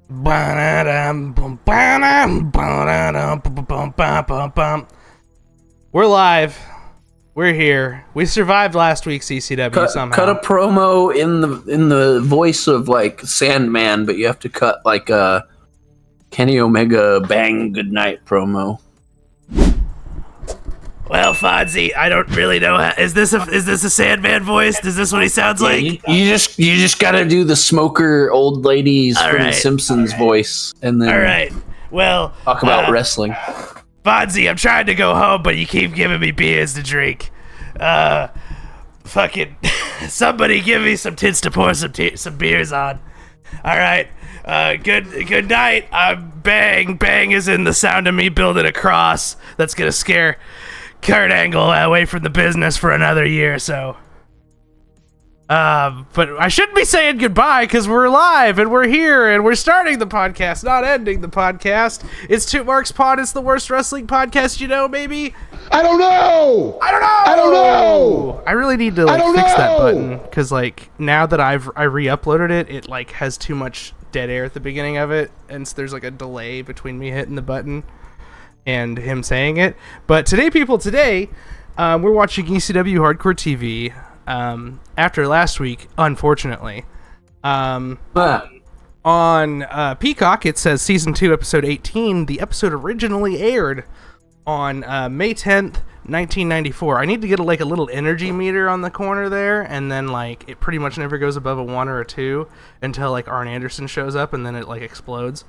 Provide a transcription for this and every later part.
We're live. We're here. We survived last week's ECW somehow. Cut a promo in the voice of like Sandman, but you have to cut like a Kenny Omega bang goodnight promo. Well, Fonzie, I don't really know. Is this a Sandman voice? Is this what he sounds like? You just gotta do the smoker old ladies from The Simpsons voice, and then all right. Well, talk about wrestling. Fonzie, I'm trying to go home, but you keep giving me beers to drink. Fucking somebody give me some tits to pour some beers on. All right. Good night. Bang bang is in the sound of me building a cross that's gonna scare Kurt Angle away from the business for another year or so. But I shouldn't be saying goodbye because we're live and we're here and we're starting the podcast, not ending the podcast. It's Two Marks Pod. It's the worst wrestling podcast you know, maybe. I don't know. I really need to fix that button because now that I re-uploaded it, it has too much dead air at the beginning of it, and so there's a delay between me hitting the button and him saying it. But today, we're watching ECW Hardcore TV. After last week, unfortunately, on Peacock, it says Season 2, Episode 18. The episode originally aired on May 10th, 1994. I need to get a little energy meter on the corner there, and then it pretty much never goes above a 1 or a 2 until Arn Anderson shows up, and then it explodes.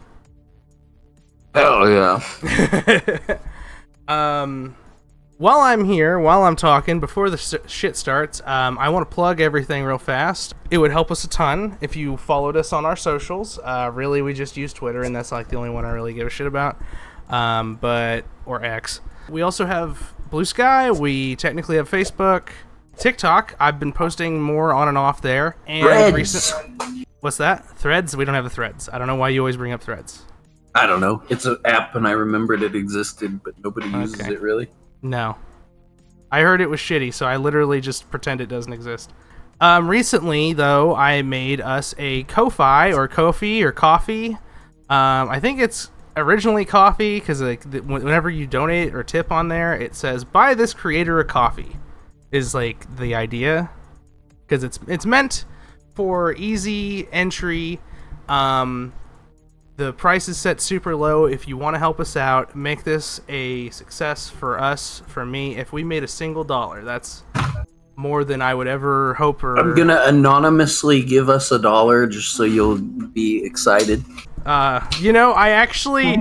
Oh yeah. While I'm talking, before the shit starts, I want to plug everything real fast. It would help us a ton if you followed us on our socials. Really, we just use Twitter, and that's the only one I really give a shit about. Or X. We also have Blue Sky. We technically have Facebook, TikTok. I've been posting more on and off there. And Threads. What's that? Threads? We don't have a Threads. I don't know why you always bring up Threads. I don't know. It's an app, and I remembered it existed, but nobody uses it really. No. I heard it was shitty, so I literally just pretend it doesn't exist. Recently, though, I made us a Ko-Fi or Ko-Fi or Coffee. I think it's originally Coffee, because whenever you donate or tip on there, it says, buy this creator a coffee, is the idea. Because it's meant for easy entry. The price is set super low. If you want to help us out, make this a success for us, for me. If we made a single dollar, that's more than I would ever hope. I'm gonna anonymously give us $1 just so you'll be excited. I actually,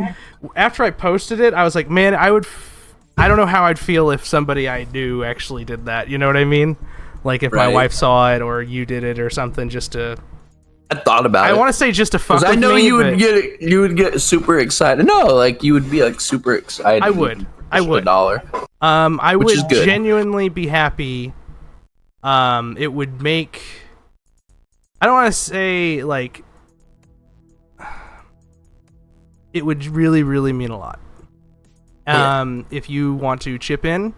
after I posted it, I was like, man, I don't know how I'd feel if somebody I knew actually did that. You know what I mean? If my wife saw it or you did it or something, just to. I thought about it. I want to say just to fuck with me. I know you would get super excited. No, you would be super excited. I would. $1. I would genuinely be happy. It would make. I don't want to say it would really, really mean a lot. If you want to chip in,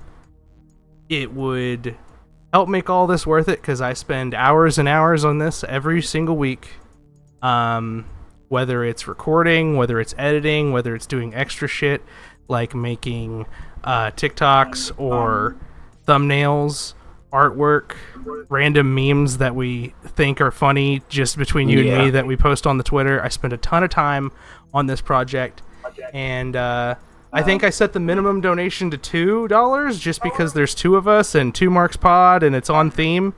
it would help make all this worth it, because I spend hours and hours on this every single week. Whether it's recording, whether it's editing, whether it's doing extra shit like making TikToks or thumbnails, artwork, random memes that we think are funny just between you and me that we post on the Twitter. I spend a ton of time on this project, and I think I set the minimum donation to $2 just because there's two of us and Two Marks Pod and it's on theme.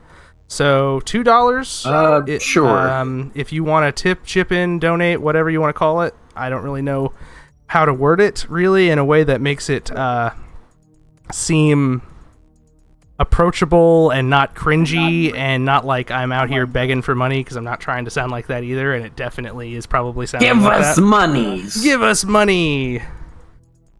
So $2. Sure. If you want to chip in, donate, whatever you want to call it. I don't really know how to word it really in a way that makes it seem approachable and not cringy and not like I'm out here begging for money, because I'm not trying to sound like that either, and it definitely is probably sounding like that. Give us money.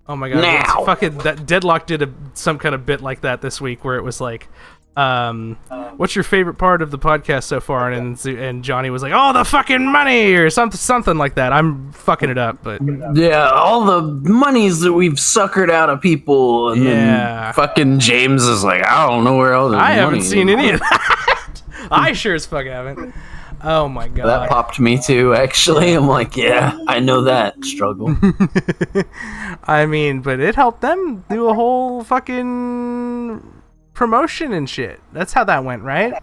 Oh my god! Now. Fucking that Deadlock did some kind of bit like that this week, where it was like, "What's your favorite part of the podcast so far?" And Johnny was like, "Oh, the fucking money," or something like that. I'm fucking it up, but yeah, all the monies that we've suckered out of people, and then fucking James is like, "I don't know where all the money haven't seen any of that. I sure as fuck haven't." Oh my god. That popped me too, actually. I'm like, yeah, I know that struggle. I mean, but it helped them do a whole fucking promotion and shit. That's how that went, right?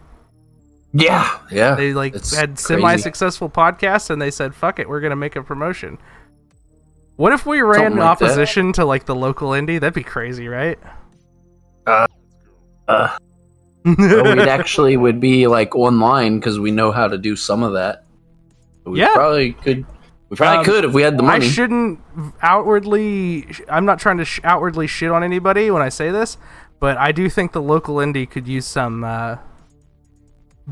Yeah. They like had semi-successful podcasts and they said, fuck it, we're gonna make a promotion. What if we ran in opposition to like the local indie? That'd be crazy, right? We'd actually would be like online because we know how to do some of that. We probably could. We probably could if we had the money. I shouldn't outwardly. I'm not trying to outwardly shit on anybody when I say this, but I do think the local indie could use some bumps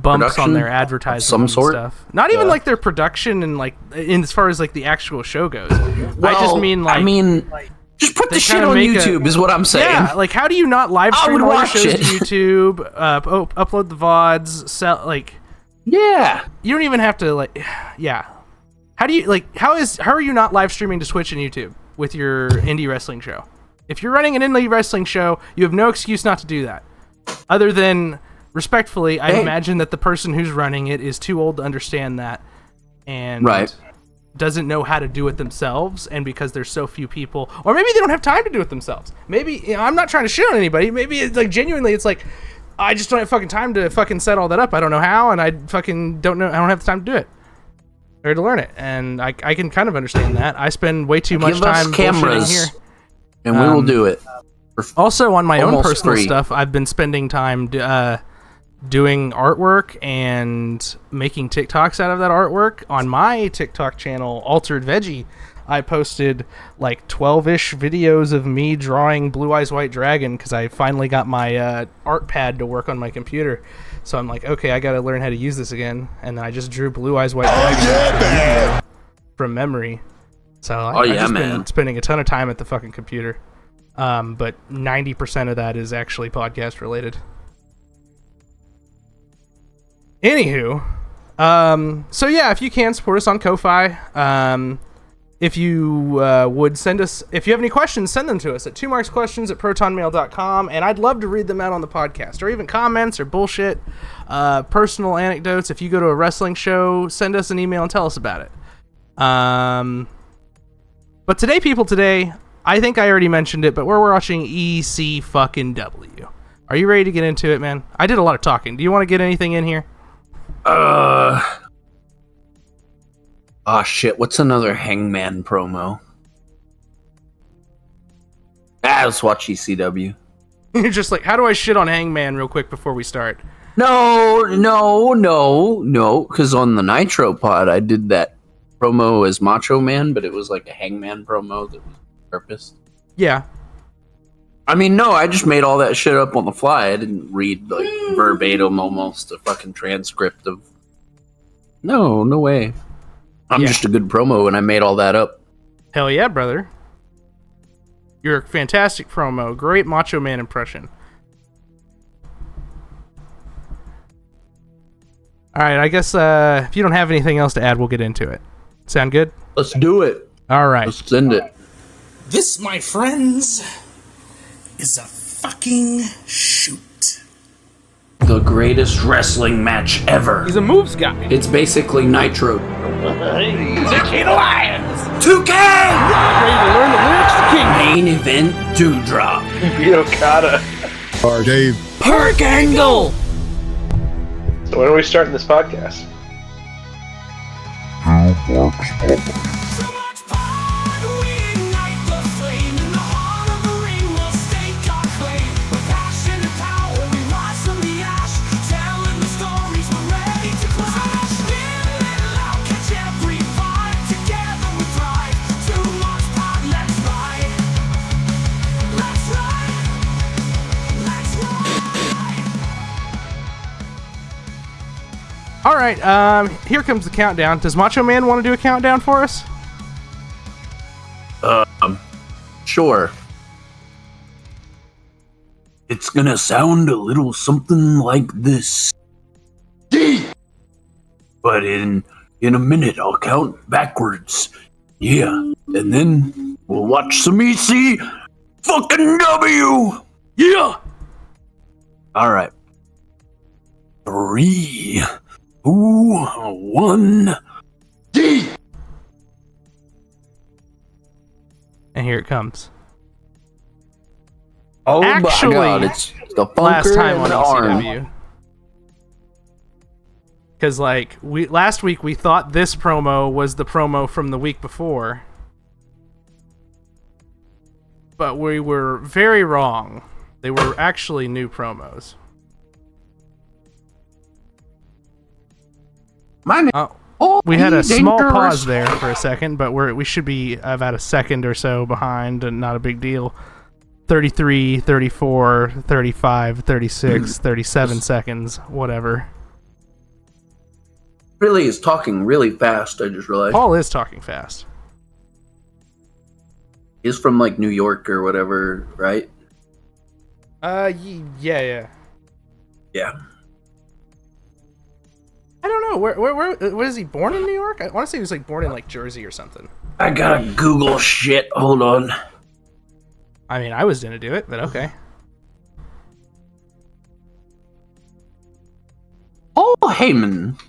production on their advertising some and sort? stuff. Not even like their production and like in as far as like the actual show goes. Well, I just mean like. Just put the shit on YouTube is what I'm saying. Yeah, like how do you not live stream all your shows to YouTube, upload the VODs, sell like yeah. You don't even have to like yeah. How do you like how are you not live streaming to Twitch and YouTube with your indie wrestling show? If you're running an indie wrestling show, you have no excuse not to do that. Other than respectfully, I imagine that the person who's running it is too old to understand that and doesn't know how to do it themselves, and because there's so few people, or maybe they don't have time to do it themselves. Maybe I'm not trying to shit on anybody. Maybe it's like genuinely, it's like I just don't have fucking time to fucking set all that up. I don't know how, and I fucking don't know. I don't have the time to do it or to learn it, and I can kind of understand that. I spend way too much time bullshitting here, and we will do it. Also, on my own personal free stuff, I've been spending time doing artwork and making TikToks out of that artwork. On my TikTok channel, Altered Veggie, I posted like 12-ish videos of me drawing Blue Eyes White Dragon because I finally got my art pad to work on my computer. So I'm like, okay, I gotta learn how to use this again. And then I just drew Blue Eyes White Dragon from memory. So I've just been spending a ton of time at the fucking computer. But 90% of that is actually podcast related. Anywho, so yeah, if you can support us on Ko-Fi, if you would send us, if you have any questions, send them to us at 2marksquestions@protonmail.com, and I'd love to read them out on the podcast, or even comments or bullshit, personal anecdotes. If you go to a wrestling show, send us an email and tell us about it. But today, I think I already mentioned it, but we're watching ECW. Are you ready to get into it, man? I did a lot of talking. Do you want to get anything in here? Oh shit, what's another Hangman promo? Let's watch ECW. You're just like, how do I shit on Hangman real quick before we start? No, because on the Nitro pod, I did that promo as Macho Man, but it was like a Hangman promo that was purposed. Yeah. I mean, no, I just made all that shit up on the fly. I didn't read, like, verbatim almost a fucking transcript of... No way. I'm just a good promo, and I made all that up. Hell yeah, brother. You're a fantastic promo. Great Macho Man impression. Alright, I guess if you don't have anything else to add, we'll get into it. Sound good? Let's do it. Alright. Let's send it. This, my friends, is a fucking shoot. The greatest wrestling match ever. He's a moves guy. It's basically Nitro. The King of Lions! 2K! Ready to learn the lyrics to King. Main event Dewdrop. Okada. Or Dave. Perk Angle! So when are we starting this podcast? All right, here comes the countdown. Does Macho Man want to do a countdown for us? Sure. It's gonna sound a little something like this. But in a minute, I'll count backwards. Yeah, and then we'll watch some EC fucking W. Yeah. All right. 3, Who won? D. And here it comes. Oh Actually, my God! It's the Last funker time and on the arm. ECW. Because like last week we thought this promo was the promo from the week before, but we were very wrong. They were actually new promos. My name. Oh, we had a small dangerous. pause there for a second, but we should be about a second or so behind, and not a big deal. 33, 34, 35, 36, 37 seconds, whatever. Really is talking really fast. I just realized. Paul is talking fast. He's from like New York or whatever, right? Yeah. Yeah. I don't know. Where was he born in New York? I want to say he was like born in like Jersey or something. I gotta Google shit. Hold on. I mean, I was gonna do it, but okay. Paul Heyman,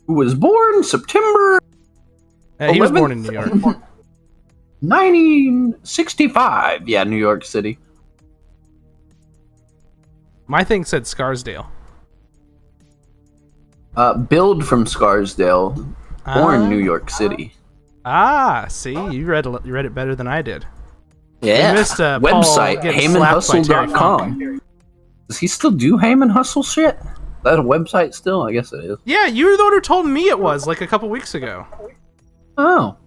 who was born September He was born 11th, in New York. 1965. Yeah, New York City. My thing said Scarsdale. Billed from Scarsdale, born New York City. See, you read it better than I did. Yeah. We missed, Paul website getting slapped by Terry HeymanHustle.com. Does he still do Heyman Hustle shit? Is that a website still? I guess it is. Yeah, you were the one who told me it was like a couple weeks ago. Oh.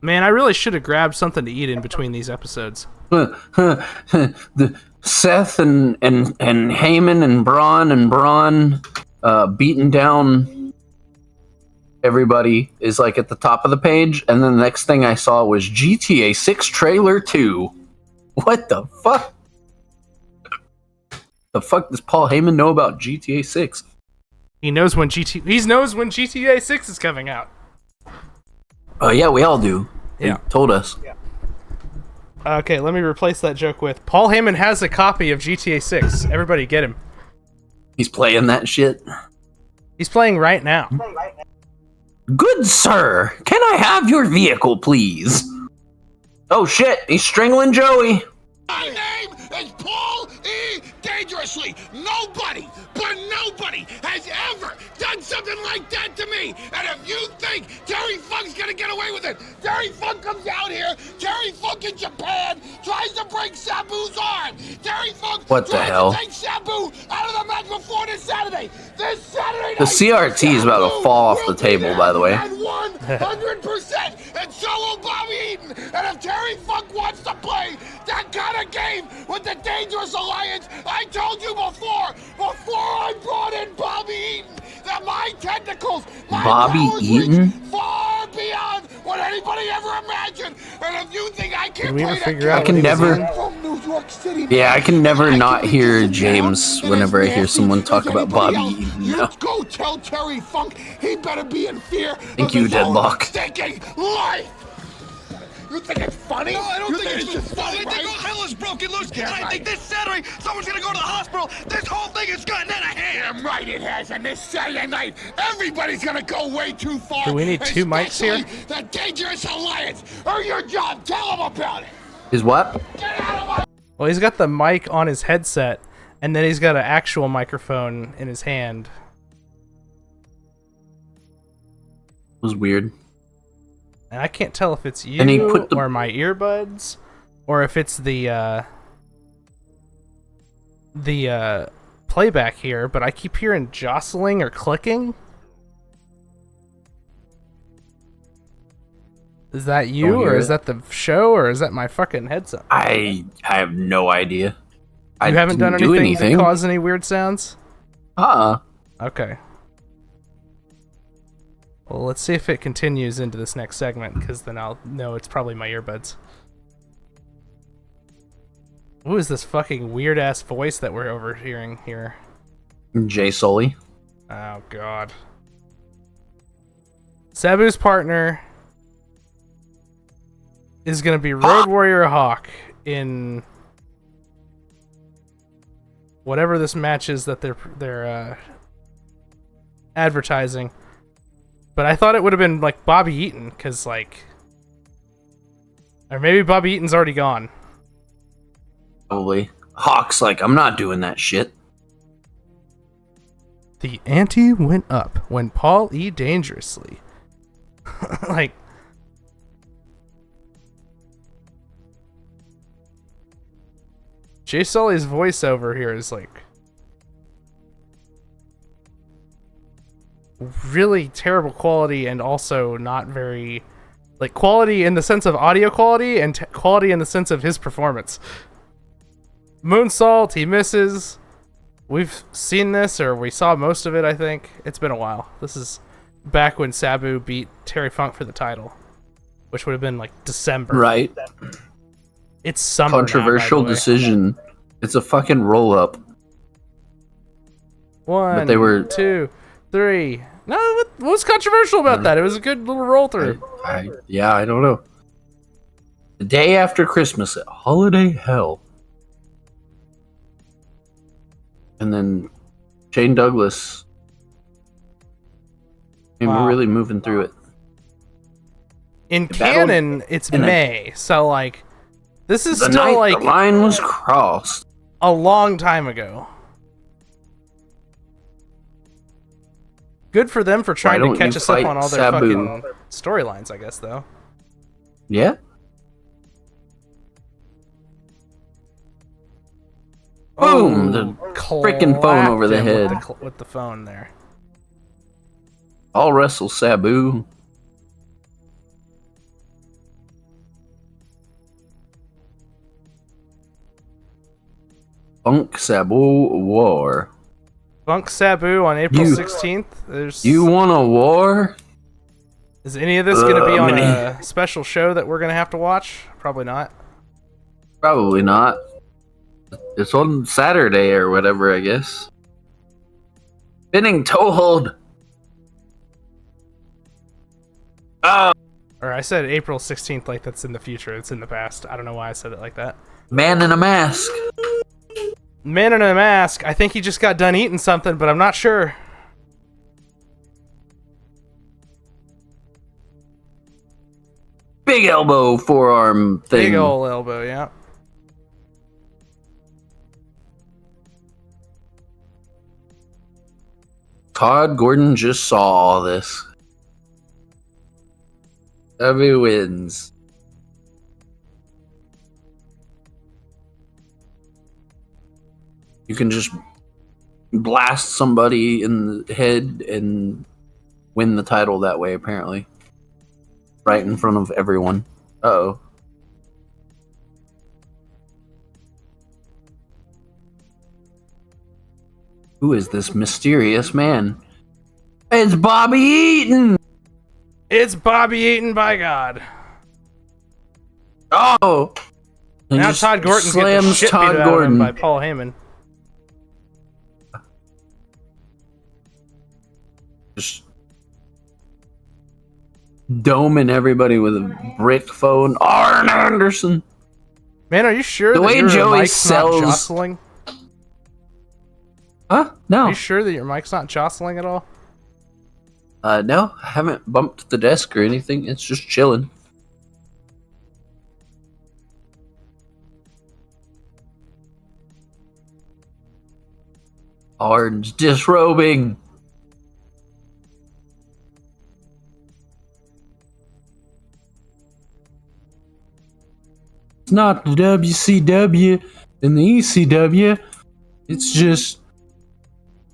Man, I really should have grabbed something to eat in between these episodes. The Seth and Heyman and Braun beating down everybody is like at the top of the page, and then the next thing I saw was GTA 6 trailer 2. What the fuck? The fuck does Paul Heyman know about GTA 6? He knows when GTA 6 is coming out. Oh yeah, we all do. Yeah. They told us. Yeah. Okay, let me replace that joke with Paul Heyman has a copy of GTA 6. Everybody get him. He's playing that shit. He's playing right now. Good sir, can I have your vehicle, please? Oh shit, he's strangling Joey. My name is Paul E. Dangerously. Nobody, but nobody has ever done something like that to me. And if you think Terry Funk's gonna get away with it, Terry Funk comes out here, Terry Funk in Japan tries to break Sabu's arm. Terry Funk What the tries hell? to take Sabu out of the match before this Saturday. This Saturday night, The CRT is about to fall off the table, by the way. 100%, and so will Bobby Eaton. And if Terry Funk wants to play that kind of game with the Dangerous Alliance, I told you before I brought in Bobby Eaton, that my tentacles, my Bobby powers Eaton? reach far beyond what anybody ever imagined. And if you think I can't Did we play ever that figure out I can what he was never- doing? from New York City, Yeah, I can never not keep hear it James down, whenever I and hear as someone nasty talk as about Bobby anybody Eaton. else. No. You go tell Terry Funk he better be in fear Thank of you, his own Deadlock. stinking life. You think it's funny? No, I don't think it's just funny, I think all right? hell is broken loose, Yeah, and I right. think this Saturday someone's gonna go to the hospital. This whole thing has gotten out of hand. Damn right it has, and this Saturday night, everybody's gonna go way too far. Do we need two mics here? especially The Dangerous Alliance. Or your job, tell them about it. Is what? Get out of my... Well, he's got the mic on his headset, and then he's got an actual microphone in his hand. It was weird. And I can't tell if it's you And he put the- or my earbuds, or if it's the playback here, but I keep hearing jostling or clicking. Is that you, Don't or hear is it. that the show, or is that my fucking headset? I have no idea. I You haven't done didn't do anything to cause any weird sounds? Okay. Well, let's see if it continues into this next segment, because then I'll know it's probably my earbuds. Who is this fucking weird-ass voice that we're overhearing here? Jay Sully. Oh, God. Sabu's partner is going to be Road Warrior Hawk in whatever this match is that they're advertising. But I thought it would have been like Bobby Eaton, because like, or maybe Bobby Eaton's already gone. Probably. Hawk's like, I'm not doing that shit. The ante went up when Paul E. Dangerously. Like, Jay Sully's voiceover here is like really terrible quality, and also not very, like, quality in the sense of audio quality and quality in the sense of his performance. Moonsault, he misses. We've seen this, or we saw most of it, I think. It's been a while. This is back when Sabu beat Terry Funk for the title, which would have been like December. Right. It's summer. Controversial now, by the way. decision. It's a fucking roll up. One, But they were 2, 3. No, what was controversial about that? It was a good little roll through. I don't know. The day after Christmas at Holiday Hell. And then Shane Douglas. And Wow. we're really moving through it. In The battle- canon, it's in a- May, so like, this is The still night like the line was crossed. a long time ago. Good for them for trying to don't catch you us up fight on all their Sabu? fucking storylines, I guess, though. Yeah? Boom! The frickin' phone over the Clapped him head. with the phone there. I'll wrestle Sabu. Funk Sabu War. Funk Sabu on April You- 16th. There's You want a war? Is any of this going to be on mini- a special show that we're going to have to watch? Probably not. Probably not. It's on Saturday or whatever, I guess. Spinning toe hold. Oh, Or I said April 16th like that's in the future. It's in the past. I don't know why I said it like that. man in a mask. Man in a mask. I think he just got done eating something, but I'm not sure. Big elbow forearm thing. Big ol' elbow, yeah. Todd Gordon just saw all this. Sabu wins. You can just blast somebody in the head and win the title that way, apparently. Right in front of everyone. Uh-oh. Who is this mysterious man? It's Bobby Eaton! It's Bobby Eaton, by God. Oh! And Now just Todd Gordon's getting the slams shit Todd beat out of him Gordon. by Paul Heyman. Just doming everybody with a brick phone. Arn Anderson! Man, are you sure The that way your Joey mic's sells- not jostling? Huh? Are No. you sure that your mic's not jostling at all? No, I haven't bumped the desk or anything. It's just chilling. Arn's disrobing. It's not the WCW and the ECW. It's just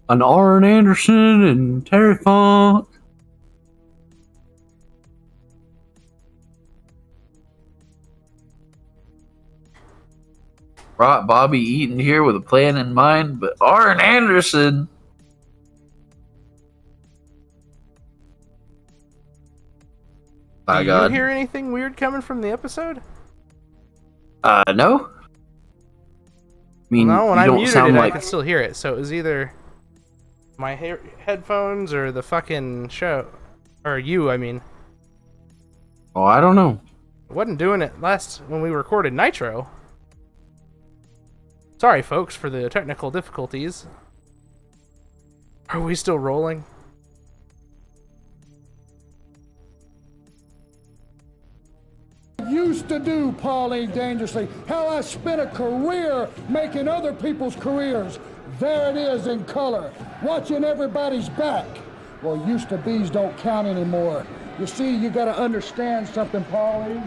an Arn Anderson and Terry Funk. Brought Bobby Eaton here with a plan in mind, but Arn Anderson. My Do God. you hear anything weird coming from the episode? No. I mean, No, when you I don't muted sound it, like I could still hear it. So it was either my headphones or the fucking show. Or you, I mean. Oh, I don't know. I wasn't doing it last when we recorded Nitro. Sorry, folks, for the technical difficulties. Are we still rolling? Used to do, Pauline Dangerously. How I spent a career making other people's careers. There it is in color, watching everybody's back. Well, used to be's don't count anymore. You see, you gotta understand something, Pauline.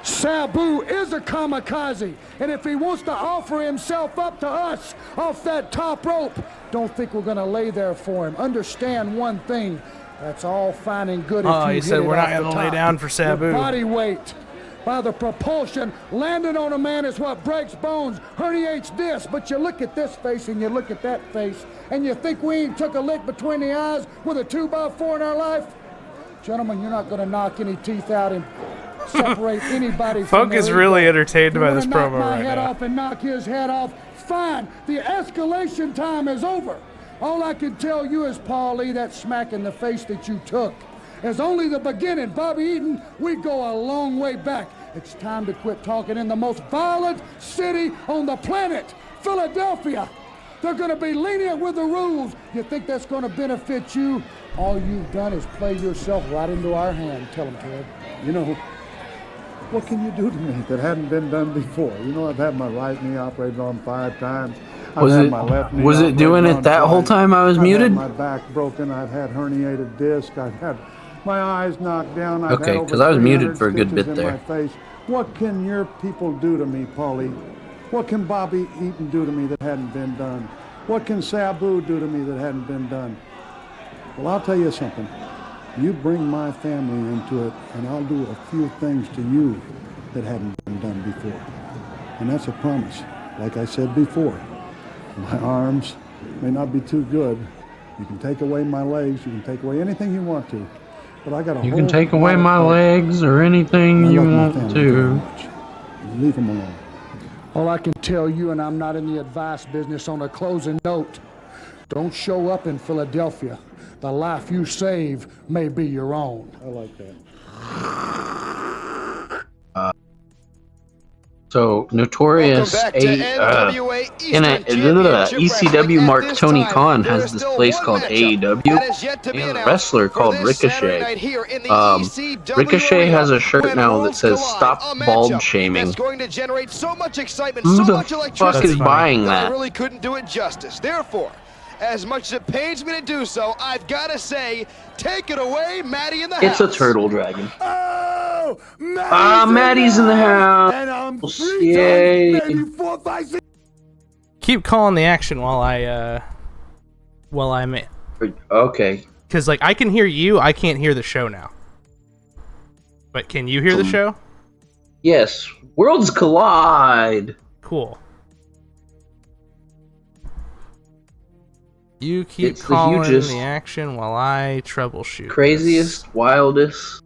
Sabu is a kamikaze, and if he wants to offer himself up to us off that top rope, don't think we're gonna lay there for him. Understand one thing, that's all fine and good if you he hit said it we're off not the gonna lay top. down for Sabu. Your body weight, by the propulsion, landing on a man is what breaks bones, herniates this, but you look at this face and you look at that face, and you think we ain't took a lick between the eyes with a 2x4 in our life? Gentlemen, you're not gonna knock any teeth out and separate anybody from Folk their is really ego. entertained You by wanna this knock promo my right head now. off and knock his head off, fine. The escalation time is over. All I can tell you is, Paul Lee, that smack in the face that you took is only the beginning. Bobby Eaton, we go a long way back. It's time to quit talking in the most violent city on the planet, Philadelphia. They're going to be lenient with the rules. You think that's going to benefit you? All you've done is play yourself right into our hand. Tell them, Ted. You know, what can you do to me that hadn't been done before? You know, I've had my right knee operated on 5 times. Was it doing it that whole time I was muted? I've had my back broken. I've had herniated disc. I've had my eyes knocked down. I've Okay, had over because I was muted 300 for a good bit stitches in there. my face. What can your people do to me, Paulie? What can Bobby Eaton do to me that hadn't been done? What can Sabu do to me that hadn't been done? Well, I'll tell you something. You bring my family into it, and I'll do a few things to you that hadn't been done before. And that's a promise. Like I said before, my arms may not be too good. You can take away my legs. You can take away anything you want to. But I got a You whole can take away lot of my faith. legs or anything I you love my want family very to. much. Leave them alone. All I can tell you, and I'm not in the advice business, on a closing note, don't show up in Philadelphia. The life you save may be your own. I like that. So Notorious Welcome back to NWA in Eastern Championship ECW Wrestling. Mark At this Tony time, Khan there has is this still place one called matchup AEW. that is yet to be And a announced wrestler for called this Saturday Ricochet. night here in the ECW Ricochet has arena a shirt when now that worlds says collide. "Stop A Bald matchup Shaming." that's going to generate so much excitement, Who so the much fuck electricity is buying that I that? really couldn't do it justice. Therefore, as much as it pains me to do so, I've got to say, take it away, Maddie in the It's house. a turtle dragon. Oh, Maddie's in the house. And I'm 3 Yay. times, maybe 4, 5, 6. Keep calling the action while I'm Okay. because like I can hear you, I can't hear the show now. But can you hear the show? Yes. Worlds collide. Cool. You keep It's the calling hugest, the action while I troubleshoot. craziest, wildest,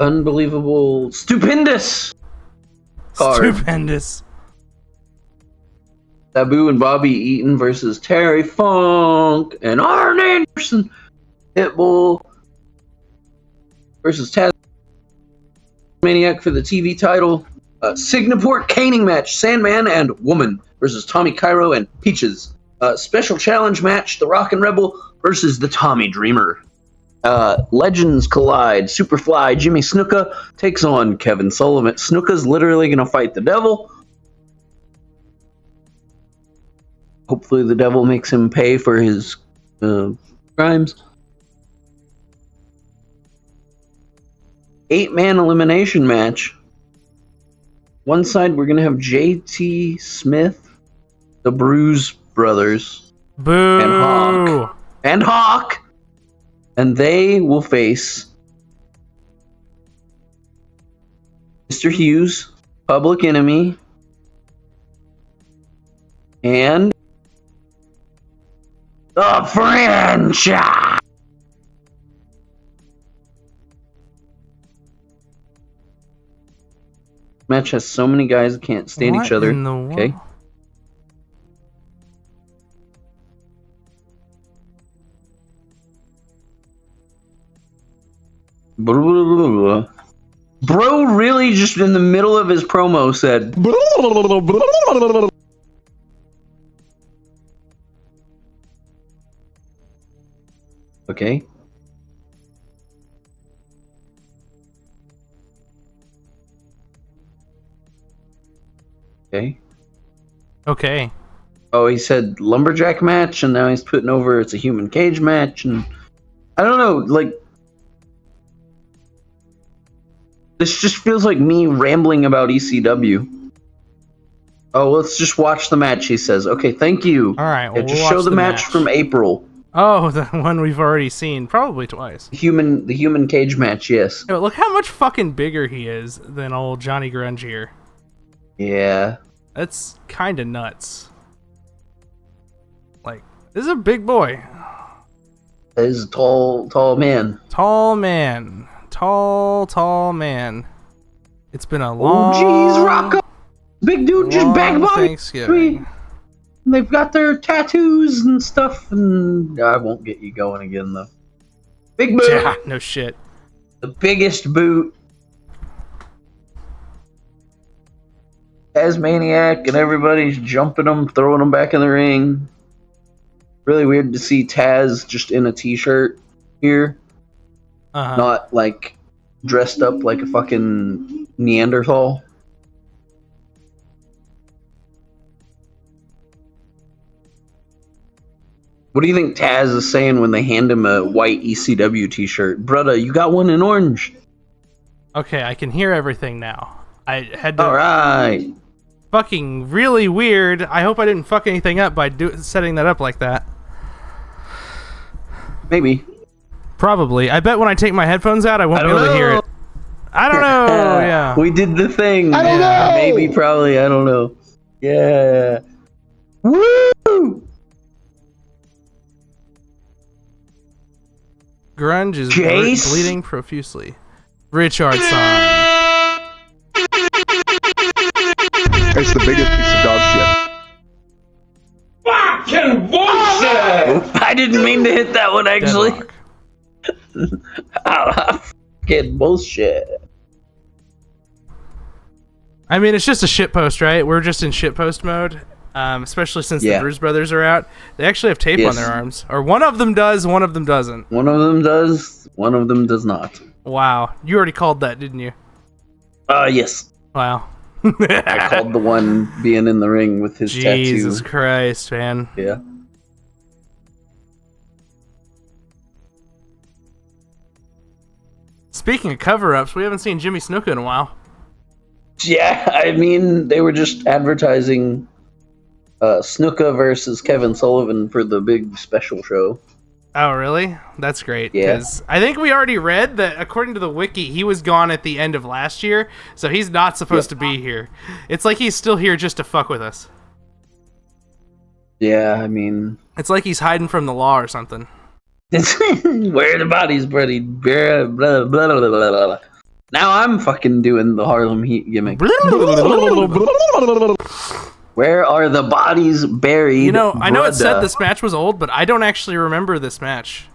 unbelievable, stupendous card. Stupendous. Sabu and Bobby Eaton versus Terry Funk and Arn Anderson. Pitbull versus Tasmaniac for the TV title. Signaport caning match. Sandman and Woman versus Tommy Cairo and Peaches. Special challenge match. The Rockin' Rebel versus the Tommy Dreamer. Legends collide. Superfly Jimmy Snuka takes on Kevin Sullivan. Snuka's literally going to fight the devil. Hopefully the devil makes him pay for his crimes. 8-man elimination match. One side we're going to have JT Smith, the Bruise Brothers, Boo! and Hawk. And they will face Mr. Hughes, Public Enemy, and the franchise. Match has so many guys that can't stand What each other. in the Okay. world? Blah, blah, blah, blah. Bro really just in the middle of his promo said... Okay. Okay. Okay. Oh, he said lumberjack match, and now he's putting over it's a human cage match, and I don't know, like, this just feels like me rambling about ECW. Oh, let's just watch the match, he says. Okay, thank you. All right, well, yeah, just we'll show watch the the match match from April. Oh, the one we've already seen, probably twice. The human cage match, yes. Yeah, look how much fucking bigger he is than old Johnny Grunge here. Yeah. That's kind of nuts. Like, this is a big boy. He's a tall man. Tall man. Tall man. It's been a long... Oh, jeez, Rocco! Big dude just back by Thanksgiving. They've got their tattoos and stuff, and I won't get you going again, though. Big boot! Yeah, no shit. The biggest boot. Tasmaniac, and everybody's jumping them, throwing them back in the ring. Really weird to see Taz just in a t-shirt here. Not, like, dressed up like a fucking Neanderthal. What do you think Taz is saying when they hand him a white ECW t-shirt? Brother, you got one in orange. Okay, I can hear everything now. I had to... Alright. Fucking really weird. I hope I didn't fuck anything up by setting that up like that. Maybe. Probably. I bet when I take my headphones out, I won't be able to hear it. I don't know. Yeah. We did the thing. I don't know. Maybe, probably. I don't know. Yeah. Woo! Grunge is Jace? bleeding profusely. Richard song. It's the biggest piece of dog shit. Fucking bullshit! I didn't mean to hit that one, actually. Fucking bullshit. I mean, it's just a shitpost, right? We're just in shitpost mode. Especially since the Bruise Brothers are out. They actually have tape on their arms. Or one of them does, one of them doesn't. One of them does, one of them does not. Wow. You already called that, didn't you? Yes. Wow. I called the one being in the ring with his tattoo. Jesus Christ, man. Yeah. Speaking of cover-ups, we haven't seen Jimmy Snuka in a while. Yeah, I mean, they were just advertising Snuka versus Kevin Sullivan for the big special show. Oh, really? That's great. Yeah. 'Cause I think we already read that, according to the wiki, he was gone at the end of last year, so he's not supposed to be here. It's like he's still here just to fuck with us. Yeah, I mean... It's like he's hiding from the law or something. Where are the bodies, buddy? Blah, blah, blah, blah, blah, blah. Now I'm fucking doing the Harlem Heat gimmick. Where are the bodies buried? You know, I know it said brother? this match was old, but I don't actually remember this match.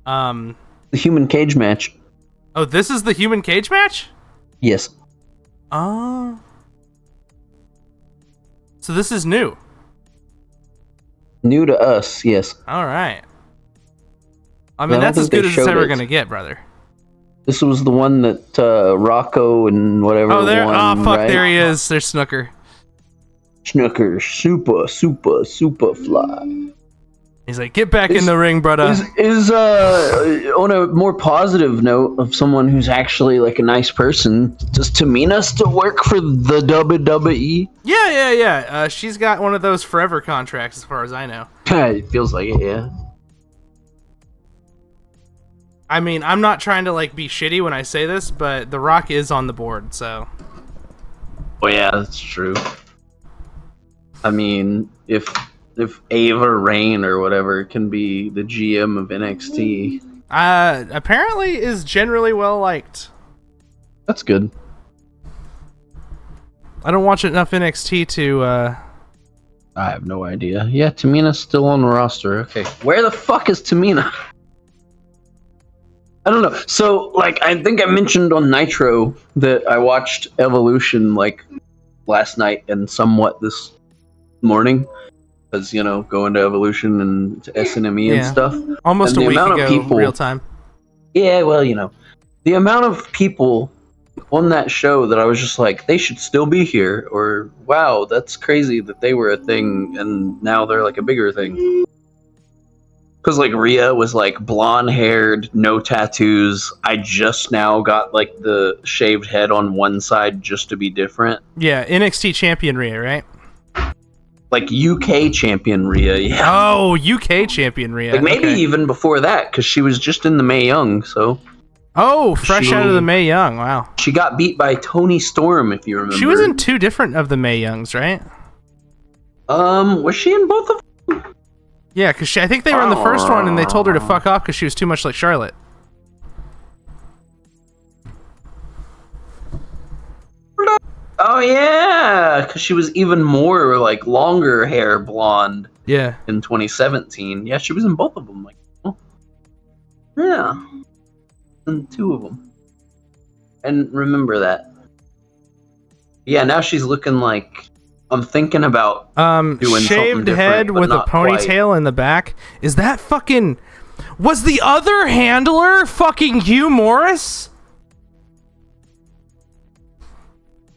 The human cage match. Oh, this is the human cage match? Yes. Oh. So this is new. New to us, yes. All right. I mean, that's as good as it's ever going to get, brother. This was the one that Rocco and whatever won, fuck, right? there he is. There's Snooker. Snooker, super fly. He's like, get back in the ring, brother. Is on a more positive note of someone who's actually like a nice person, does Tamina still work for the WWE? Yeah. She's got one of those forever contracts, as far as I know. It feels like it, yeah. I mean, I'm not trying to like be shitty when I say this, but The Rock is on the board, so. Oh yeah, that's true. I mean, if Ava Rain or whatever can be the GM of NXT, apparently is generally well liked. That's good. I don't watch enough NXT to. I have no idea. Yeah, Tamina's still on the roster. Okay, where the fuck is Tamina? I don't know. So, like, I think I mentioned on Nitro that I watched Evolution, like, last night and somewhat this morning. Because, going to Evolution and to SNME and stuff. Almost and a week ago, real time. Yeah, well, the amount of people on that show that I was just like, they should still be here, or wow, that's crazy that they were a thing and now they're like a bigger thing. Because like Rhea was like blonde haired, no tattoos. I just now got like the shaved head on one side just to be different. Yeah, NXT champion Rhea, right? Like UK champion Rhea, yeah. Oh, UK champion Rhea. Like maybe even before that, because she was just in the Mae Young, so. Oh, fresh out of the Mae Young, wow. She got beat by Toni Storm, if you remember. She was in 2 different of the Mae Youngs, right? Was she in both of them? Yeah, because I think they were in the first one and they told her to fuck off because she was too much like Charlotte. Oh yeah, because she was even more like longer hair blonde. Yeah. In 2017, yeah, she was in both of them. Like, oh. Yeah, in 2 of them. And remember that. Yeah, now she's looking like I'm thinking about doing shaved head with a ponytail in the back. Is that fucking? Was the other handler fucking Hugh Morris?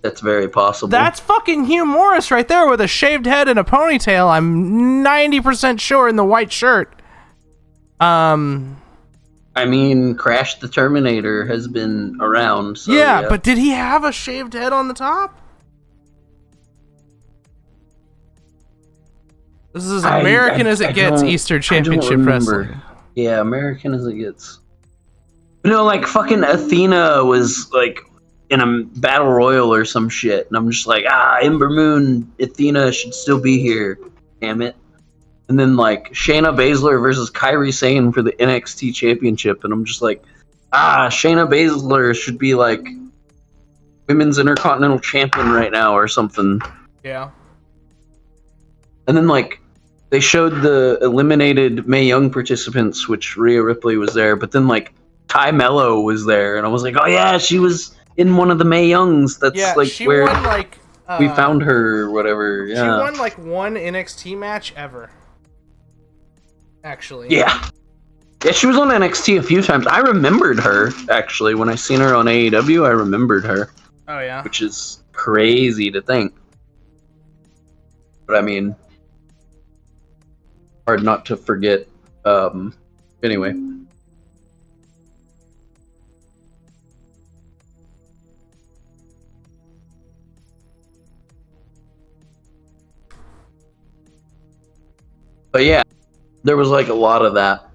That's very possible. That's fucking Hugh Morris right there with a shaved head and a ponytail. I'm 90% sure in the white shirt. I mean, Crash the Terminator has been around. So yeah, but did he have a shaved head on the top? This is as American as it gets, Eastern Championship Wrestling. Yeah, American as it gets. Like fucking Athena was like in a battle royal or some shit, and I'm just like, Ember Moon, Athena should still be here, damn it. And then like Shayna Baszler versus Kairi Sane for the NXT Championship, and I'm just like, Shayna Baszler should be like Women's Intercontinental Champion right now or something. Yeah. And then like they showed the eliminated Mae Young participants, which Rhea Ripley was there, but then like Ty Mello was there, and I was like, oh yeah, she was in one of the Mae Youngs. That's like where won, like, we found her or whatever. Yeah. She won like 1 NXT match ever. Actually. Yeah. Yeah, she was on NXT a few times. I remembered her, actually. When I seen her on AEW, I remembered her. Oh, yeah? Which is crazy to think. But I mean, hard not to forget. Anyway. But yeah, there was like a lot of that.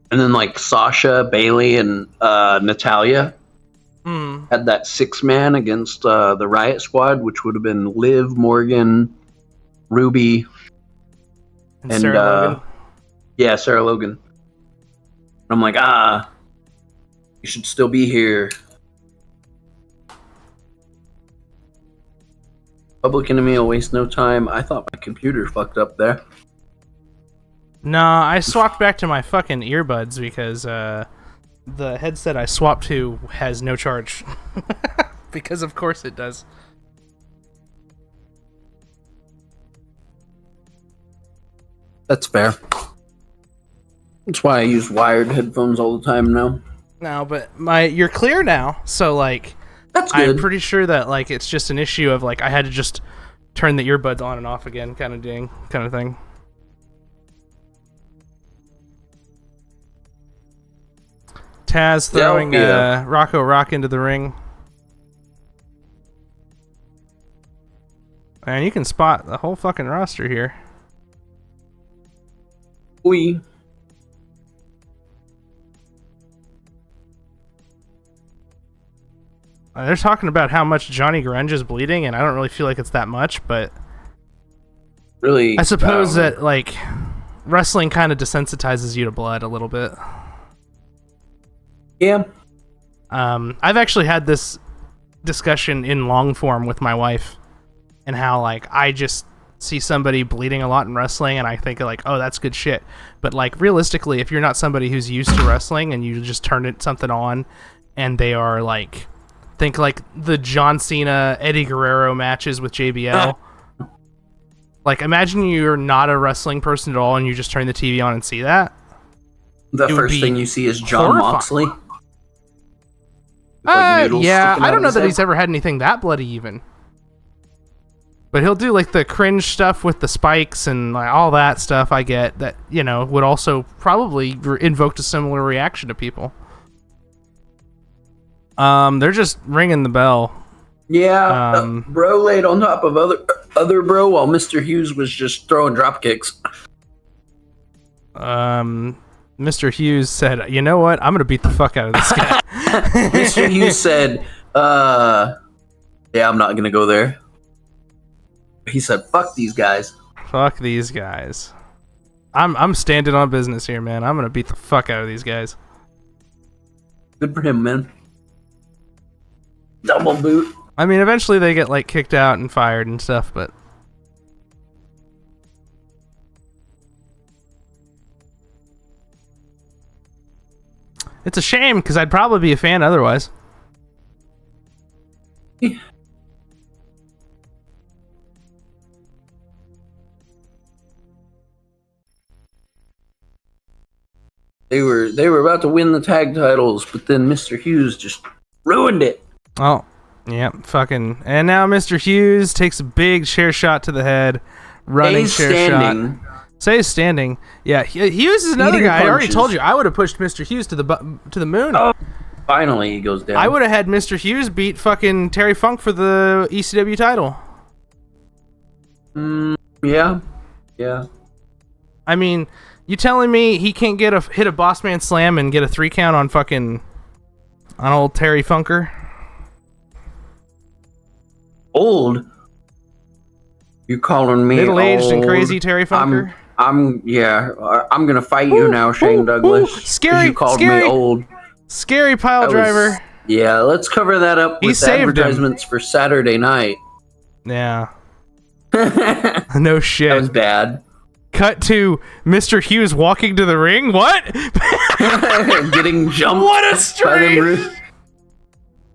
And then like Sasha, Bailey, and Natalya had that 6-man against the Riot Squad, which would have been Liv, Morgan, Ruby, and Sarah Logan. Yeah, Sarah Logan. And I'm like, you should still be here. Public Enemy will waste no time. I thought my computer fucked up there. No, I swapped back to my fucking earbuds because the headset I swapped to has no charge. Because of course it does. That's fair. That's why I use wired headphones all the time now. No, but you're clear now, so like that's good. I'm pretty sure that like it's just an issue of like I had to just turn the earbuds on and off again, kind of thing. Taz throwing Rocco Rock into the ring. And you can spot the whole fucking roster here. We. They're talking about how much Johnny Grunge is bleeding, and I don't really feel like it's that much, but really, I suppose that like wrestling kind of desensitizes you to blood a little bit. Yeah. I've actually had this discussion in long form with my wife, and how like I just see somebody bleeding a lot in wrestling and I think like, oh, that's good shit. But like realistically, if you're not somebody who's used to wrestling and you just turn something on and they are like, think like the John Cena Eddie Guerrero matches with JBL. Like imagine you're not a wrestling person at all and you just turn the TV on and see that. The first thing you see is John Moxley. Yeah, I don't know that he's ever had anything that bloody even. But he'll do like the cringe stuff with the spikes and like, all that stuff. I get that, you know, would also probably invoke a similar reaction to people. They're just ringing the bell. Yeah, bro laid on top of other bro while Mr. Hughes was just throwing drop kicks. Mr. Hughes said, "You know what? I'm gonna beat the fuck out of this guy." Mr. Hughes said, "Yeah, I'm not gonna go there." He said, "Fuck these guys." Fuck these guys. I'm standing on business here, man. I'm gonna beat the fuck out of these guys. Good for him, man. Double boot. I mean, eventually they get like kicked out and fired and stuff, but it's a shame because I'd probably be a fan otherwise. Yeah. They were about to win the tag titles, but then Mr. Hughes just ruined it. Oh, yeah, fucking. And now Mr. Hughes takes a big chair shot to the head, running chair shot. Stays standing. Yeah, Hughes is another guy. I already told you. I would have pushed Mr. Hughes to the moon. Oh, finally, he goes down. I would have had Mr. Hughes beat fucking Terry Funk for the ECW title. Yeah. I mean, you telling me he can't hit a boss man slam and get a 3 count on old Terry Funker? Old? You calling me middle-aged old? And crazy Terry Funker? I'm gonna fight you now, Shane Douglas. Scary, you called me old. Scary pile driver. Yeah, let's cover that up with advertisements for Saturday night. Yeah. No shit. That was bad. Cut to Mr. Hughes walking to the ring. What? Getting jumped. What a strange.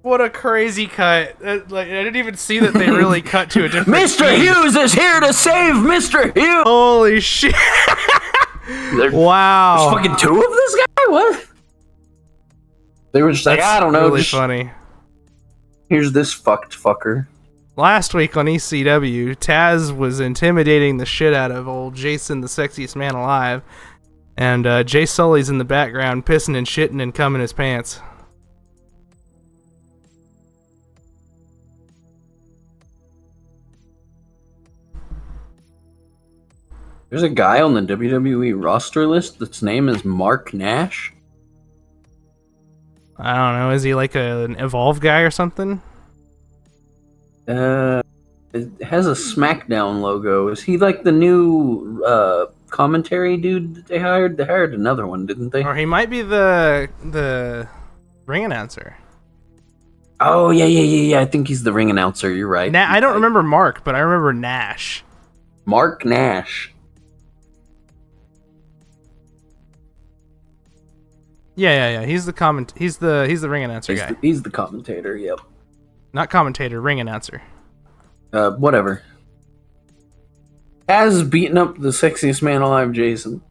What a crazy cut. Like I didn't even see that they really cut to a different Mr. Hughes is here to save Mr. Hughes. Holy shit. Wow. There's fucking 2 of this guy? What? They were just like, I don't know. Really funny. Here's this fucked fucker. Last week on ECW, Taz was intimidating the shit out of old Jason, the sexiest man alive, and Jay Sully's in the background pissing and shitting and cumming his pants. There's a guy on the WWE roster list that's name is Mark Nash. I don't know, is he like an Evolve guy or something? It has a SmackDown logo. Is he like the new commentary dude that they hired? They hired another one, didn't they? Or he might be the ring announcer. Oh, yeah. I think he's the ring announcer. You're right. I don't remember Mark, but I remember Nash. Mark Nash. Yeah. He's the ring announcer guy. He's the commentator. Yep. Not commentator, ring announcer. Whatever. Has beaten up the sexiest man alive, Jason.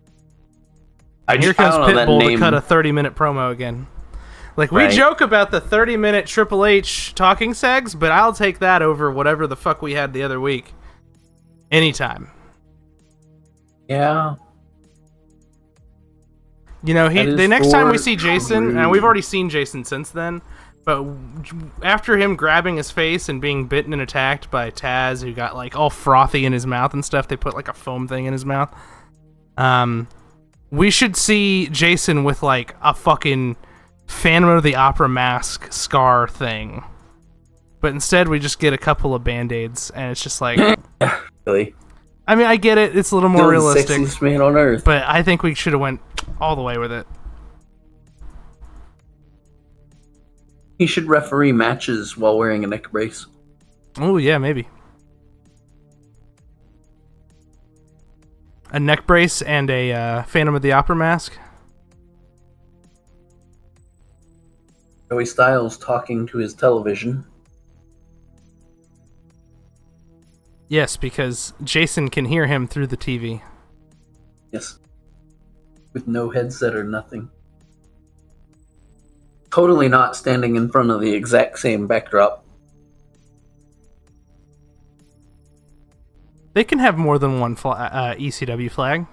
Here comes Pitbull to cut a 30-minute promo again. Like, we joke about the 30-minute Triple H talking segs, but I'll take that over whatever the fuck we had the other week. Anytime. Yeah. You know, the next time we see Jason, and we've already seen Jason since then, but after him grabbing his face and being bitten and attacked by Taz, who got like all frothy in his mouth and stuff, they put like a foam thing in his mouth. We should see Jason with like a fucking Phantom of the Opera mask scar thing. But instead we just get a couple of band-aids and it's just like really? I mean, I get it, it's a little more realistic. The sexiest man on earth. But I think we should have went all the way with it. He should referee matches while wearing a neck brace. Oh yeah, maybe. A neck brace and a Phantom of the Opera mask. Joey Styles talking to his television. Yes, because Jason can hear him through the TV. Yes. With no headset or nothing. Totally not standing in front of the exact same backdrop. They can have more than one ECW flag.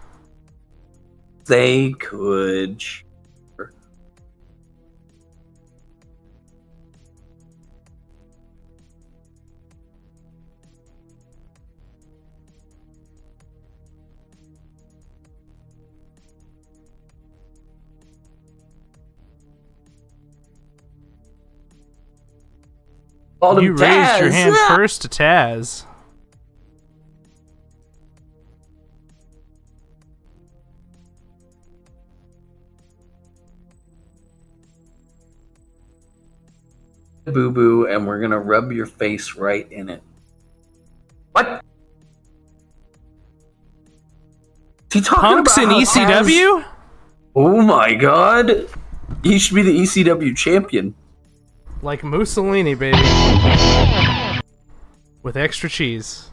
They could. Sure. You raised your hand first to Taz. Boo-boo, and we're gonna rub your face right in it. What? Is he talking Punk's in about ECW? Oh my god. He should be the ECW champion. Like Mussolini, baby. With extra cheese.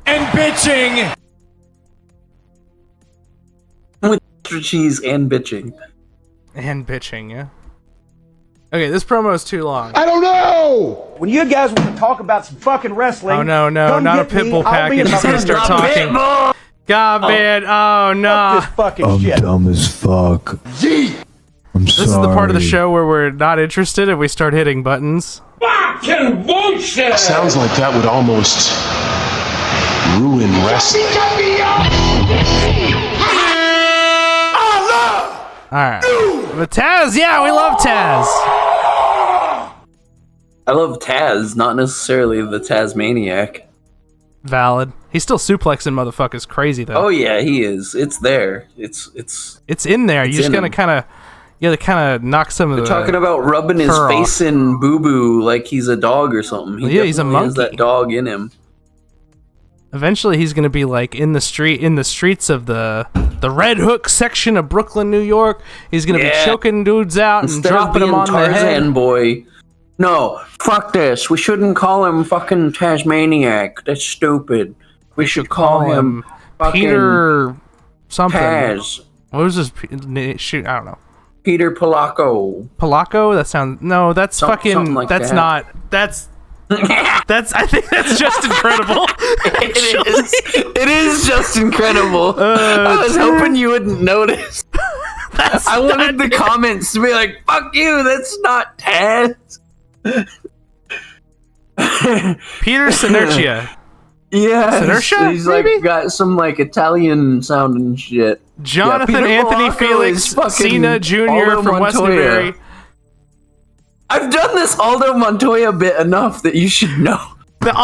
And bitching! With extra cheese and bitching. And bitching, yeah. Okay, this promo is too long. I don't know! When you guys want to talk about some fucking wrestling... Oh no, come not a get me. Pitbull I'll be in package. He's gonna start talking. God, man. Oh, no. Fuck this fucking shit. Dumb as fuck. I'm This is the part of the show where we're not interested and we start hitting buttons. Fucking bullshit! Sounds like that would almost ruin wrestling. Alright. But Taz, yeah, we love Taz. I love Taz, not necessarily the Tasmaniac. Valid. He's still suplexing motherfuckers crazy, though. Oh yeah, he is. It's there. It's in there. it's You just in gotta him. kind of knock some of They're the... talking about rubbing his fur face off. in boo-boo like he's a dog or something. He Yeah, he's a definitely has monkey. that dog in him. Eventually, he's gonna be like in the streets of the Red Hook section of Brooklyn, New York. He's gonna be Yeah. choking dudes out and Instead of dropping being them on Tarzan the head. boy. No, fuck this. We shouldn't call him fucking Tasmaniac. That's stupid. We should call him fucking Peter something. Taz. What was his shoot? I don't know. Peter Polacco. Polacco? That sounds no. That's fucking. something like that's that. not. That's. That's. I think that's just incredible. It is just incredible. I was hoping you wouldn't notice. I wanted the comments to be like, "Fuck you, that's not Taz." Peter Sinertia. Yeah, Sinertia, he's maybe? like got some like Italian sounding shit. Jonathan Peter Anthony Polacco Felix is fucking Cena Jr. Aldo from West Montoya. Newbury. I've done this Aldo Montoya bit enough that you should know. We know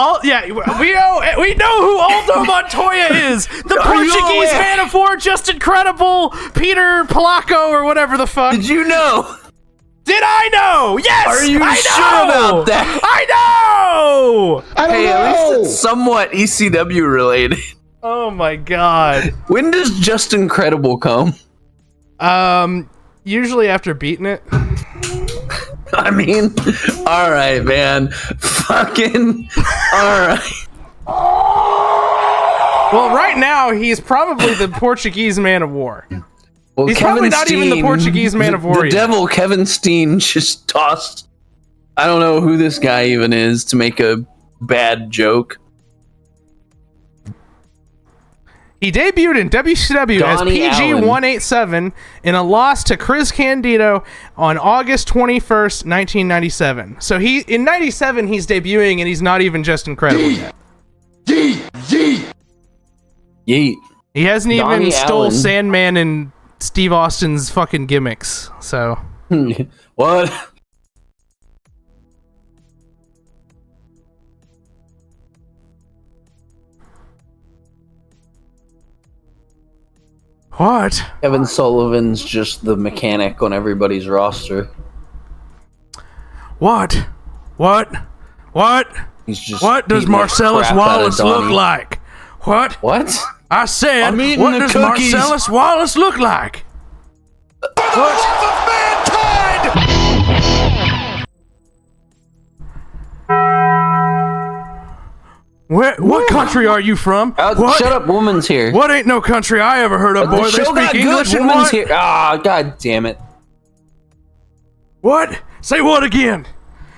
who Aldo Montoya is. The Are you Portuguese aware? man of war, just incredible. Peter Polacco or whatever the fuck. Did you know? Did I know? Yes, Are you I sure know! about that? I know. Hey, at least it's somewhat ECW related. Oh my god. When does Just Incredible come? Usually after beating it. I mean, all right, man. Fucking, all right. Well, right now he's probably the Portuguese man of war. Well, He's Kevin probably not even the Steen, Portuguese man of war The yet. devil, Kevin Steen, just tossed. I don't know who this guy even is to make a bad joke. He debuted in WCW Donnie as Allen. PG-187 in a loss to Chris Candido on August 21st, 1997. So in 97 he's debuting and he's not even Just Incredible yet. Yeet. He hasn't Donnie even stole Allen. Sandman and Steve Austin's fucking gimmicks. So What? what? Kevin Sullivan's just the mechanic on everybody's roster. What? He's just What does beating the Marcellus crap out of Wallace look Donnie. like? What? What? I said, I'm eating what the does cookies. Marcellus Wallace look like? What country are you from? What? Shut up, woman's here. What ain't no country I ever heard of, boy? The They show got speak English good. and Woman's what? here. Ah, god damn it. What? Say what again?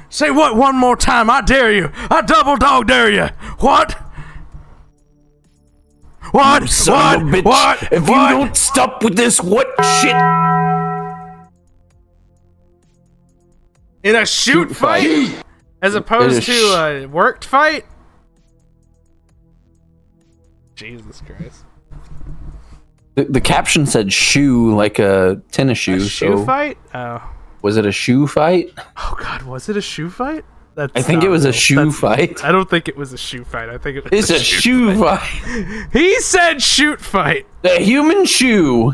Say what one more time? I dare you. I double dog dare you. What? What? Son of a bitch. What? If you don't stop with this, what shit? In a shoot fight? As opposed to a worked fight? Jesus Christ. The caption said shoe, like a tennis shoe. A shoe so fight? Oh. Was it a shoe fight? Oh God, was it a shoe fight? I think it was a shoe fight. I don't think it was a shoe fight. I think it was It's a shoe fight. He said shoot fight. The human shoe.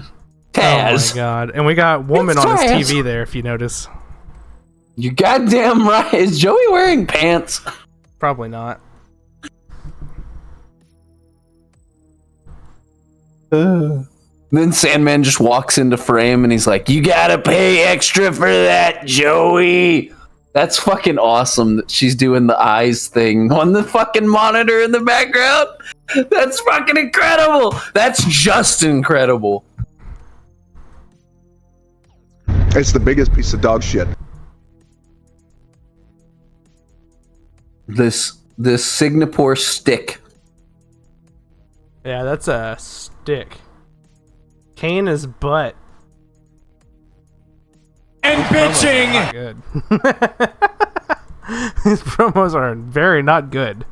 Taz. Oh my God. And we got woman It's on his Taz. TV there, if you notice. You goddamn right. Is Joey wearing pants? Probably not. Then Sandman just walks into frame and he's like, "You gotta pay extra for that, Joey." That's fucking awesome that she's doing the eyes thing on the fucking monitor in the background. That's fucking incredible. That's just incredible. It's the biggest piece of dog shit. This Singapore stick. Yeah, that's a stick. Cane is butt. And bitching! Not good. These promos are very not good.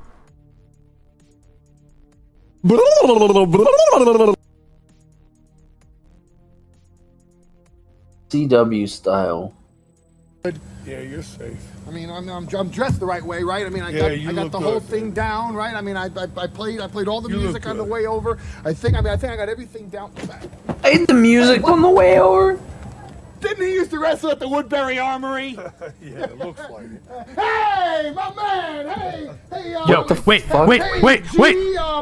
CW style. Yeah, you're safe. I mean, I'm dressed the right way, right? I mean, I got the whole thing down, right? I mean, I played all the music on the way over. I think I got everything down. I hate the music on the way over. Didn't he used to wrestle at the Woodbury Armory? Yeah, it looks like it. Hey, my man! Hey, Yo, wait,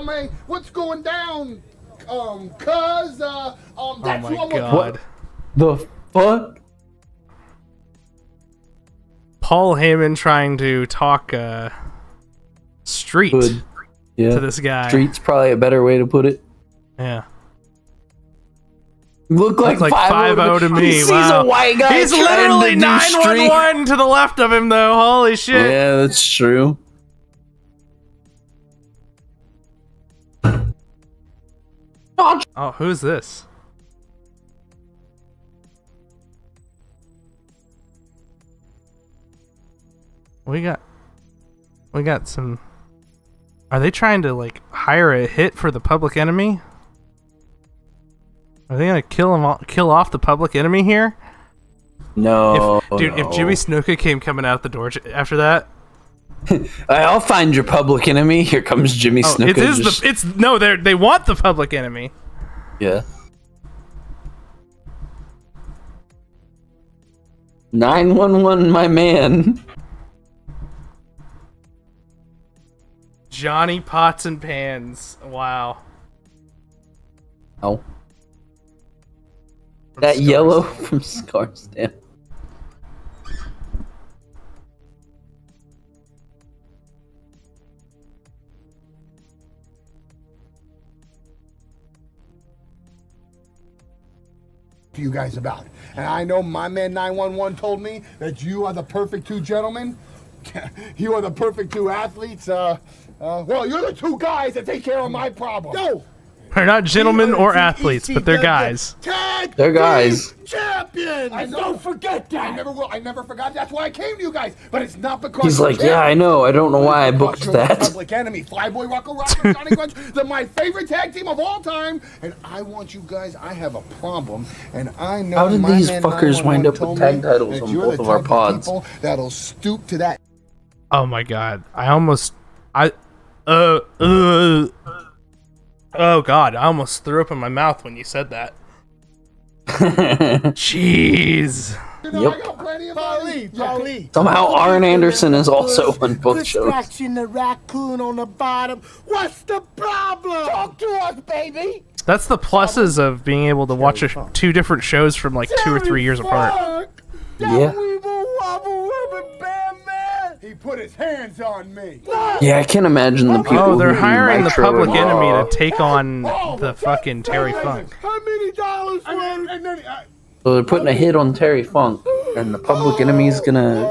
man, what's going down? Cuz, that's Oh who my I'm with. God. The fuck? Paul Heyman trying to talk street Good. Yeah. to this guy. Street's probably a better way to put it. Yeah. Look like 5-0 to me. He sees Wow. a white guy. He's trying literally to do street. 911 to the left of him, though. Holy shit. Yeah, that's true. Oh, who's this? We got some. Are they trying to like hire a hit for the Public Enemy? Are they gonna kill off the Public Enemy here? No, if Jimmy Snuka came coming out the door after that, I'll find your Public Enemy. Here comes Jimmy Snuka. They want the Public Enemy. Yeah. 911, my man. Johnny Pots and Pans. Wow. Oh. That yellow from Scarsdale. To you guys about. And I know my man 911 told me that you are the perfect two gentlemen. You are the perfect two athletes. Well, you're the two guys that take care of my problem. Yo! They're not gentlemen or athletes, but they're guys. They're guys. Champions! I don't forget that. I never will. I never forgot. That's why I came to you guys. But it's not because He's you're like, yeah, I know. I don't know why I booked you're the that. Public Enemy, Flyboy Rocco Rocker, Johnny Crunch. They're my favorite tag team of all time. And I want you guys. I have a problem. And I know. How did my these man fuckers 911 wind up with told tag me titles that on you're both the of our type pods? People that'll stoop to that. Oh my god. Oh god, I almost threw up in my mouth when you said that. Jeez. Yep. Paulie. Somehow Arn Anderson is also on both shows. Scratching the raccoon on the bottom. What's the problem? Talk to us, baby. That's the pluses of being able to watch two different shows from like 2 or 3 years apart. Yeah. He put his hands on me. Yeah, I can't imagine the people. Oh, they're who hiring the Nitro Public and- Enemy to take on the fucking Terry Funk. How many dollars? And then, So they're putting a hit on Terry Funk, and the Public Enemy's gonna.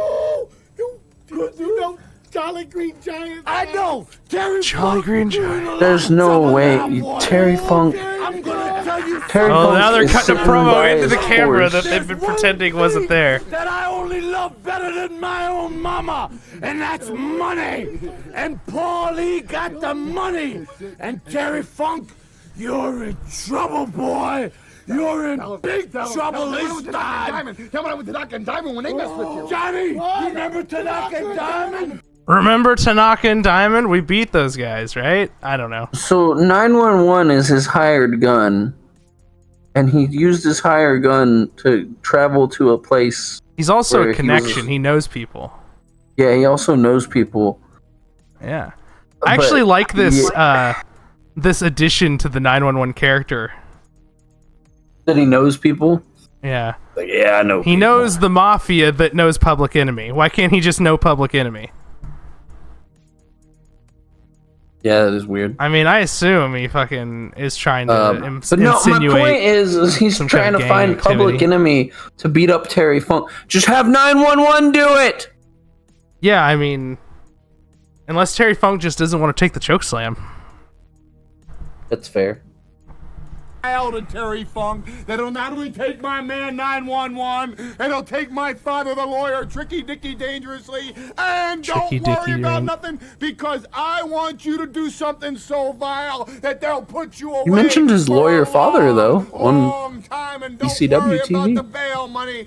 you know, Jolly Green Giant. I know. Jolly Green Giant. There's no way Terry Funk. I'm gonna tell you Terry Oh, Funk now they're is cutting a sitting promo by into the his camera horse. that they've been pretending wasn't there. that I only love better than my own mama, and that's money. And Paulie got the money. And Terry Funk, you're in trouble, boy. You're in big trouble this time. Tell me I went to Knock and Diamond when they messed with you. Johnny, remember to Knock and Diamond? Remember Tanaka and Diamond? We beat those guys, right? I don't know. So 911 is his hired gun, and he used his hired gun to travel to a place. He's also where a connection. He knows people. Yeah, he also knows people. Yeah. I actually like this this addition to the 911 character. That he knows people? Yeah. Like, yeah, I know. He knows the mafia that knows Public Enemy. Why can't he just know Public Enemy? Yeah, that is weird. I mean, I assume he fucking is trying to but no, insinuate. my point is he's some trying kind of to gang find Public activity. Enemy to beat up Terry Funk. Just have 911 do it! Yeah, I mean, unless Terry Funk just doesn't want to take the choke slam. That's fair. To Terry Funk that'll not only take my man 911, and he'll take my father, the lawyer, Tricky Dicky Dangerously, and Tricky don't worry Dicky about Ring. nothing, because I want you to do something so vile that they'll put you away. You mentioned his for lawyer a father, though, on long time, and don't ECW worry TV. about the bail money,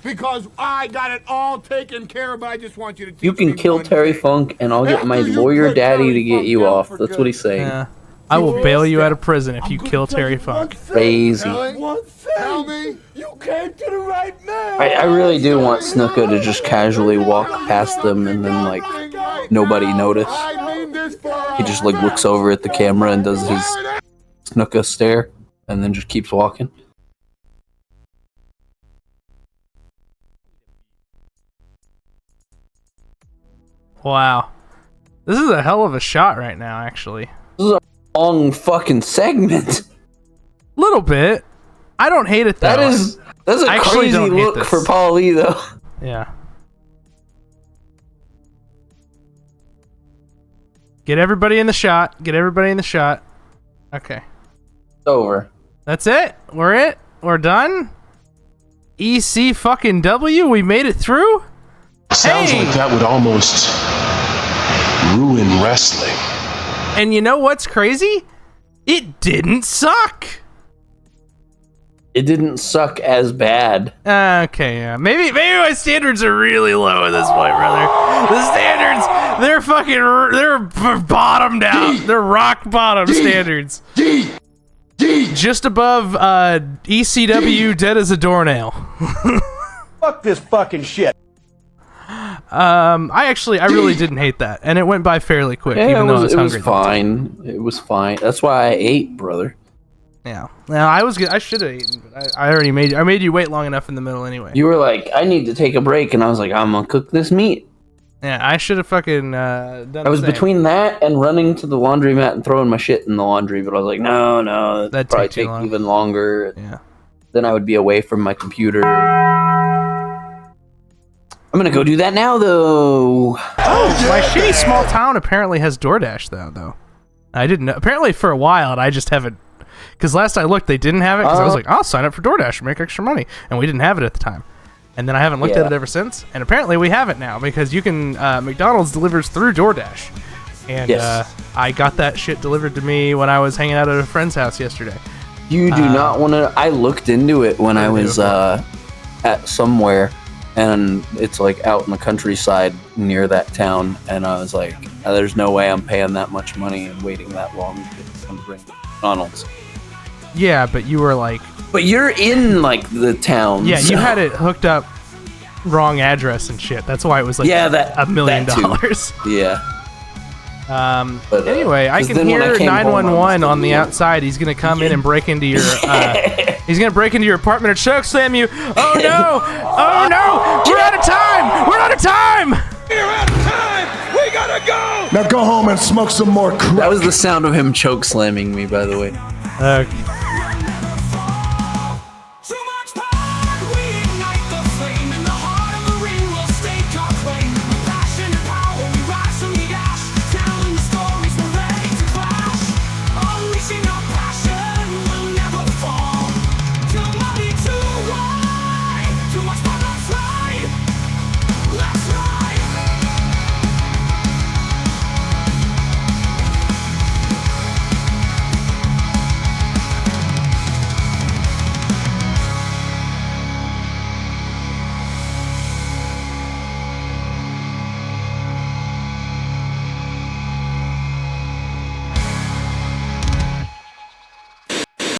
because I got it all taken care of, but I just want you to teach You can me kill one Terry thing. Funk, and I'll get my After you lawyer put daddy Terry to get Funk you down off. for That's what good. he's saying. Yeah. I will bail you out of prison if you kill Terry Funk. Crazy. Tell me, you came to the right man. I really do want Snuka to just casually walk past them and then, like, nobody notice. He just, like, looks over at the camera and does his Snuka stare and then just keeps walking. Wow. This is a hell of a shot right now, actually. This is a long fucking segment. Little bit. I don't hate it, though. That's a I actually crazy don't hate look this. for Paul Lee, though. Yeah. Get everybody in the shot. Get everybody in the shot. Okay. It's over. That's it? We're done? EC fucking W? We made it through? Sounds like that would almost ruin wrestling. And you know what's crazy? It didn't suck. It didn't suck as bad. Okay, yeah. Maybe my standards are really low at this point, brother. The standards, they're bottomed out. They're rock bottom standards. Just above ECW Dead as a Doornail. Fuck this fucking shit. I really didn't hate that, and it went by fairly quick, Yeah, even though I was it hungry. was fine. It was fine. That's why I ate, brother. Yeah. Now I should have eaten, but I already made you wait long enough in the middle anyway. You were like, I need to take a break, and I was like, I'm gonna cook this meat. Yeah, I should have fucking done. I was the same. between that and running to the laundromat and throwing my shit in the laundry, but I was like, no, that'd probably take even longer. Yeah. Then I would be away from my computer. I'm gonna go do that now, though. Oh, my shitty small town apparently has DoorDash though. I didn't know. Apparently for a while, and I just haven't. Because last I looked, they didn't have it. Because I was like, I'll sign up for DoorDash and make extra money, and we didn't have it at the time. And then I haven't looked at it ever since. And apparently we have it now because you can. McDonald's delivers through DoorDash, and I got that shit delivered to me when I was hanging out at a friend's house yesterday. You do not want to. I looked into it when I was at somewhere, and it's like out in the countryside near that town, and I was like, there's no way I'm paying that much money and waiting that long to come bring McDonald's. Yeah, but you were like But you're in like the town. Yeah, so. you had it hooked up wrong address and shit. That's why it was like $1 million. Yeah. But, anyway, I can hear 911 on the outside. He's gonna come in and break into your. He's gonna break into your apartment and choke slam you. Oh no! Oh no! We're out of time! We're out of time! We're out of time! We gotta go! Now go home and smoke some more crack. That was the sound of him choke slamming me, by the way. Okay.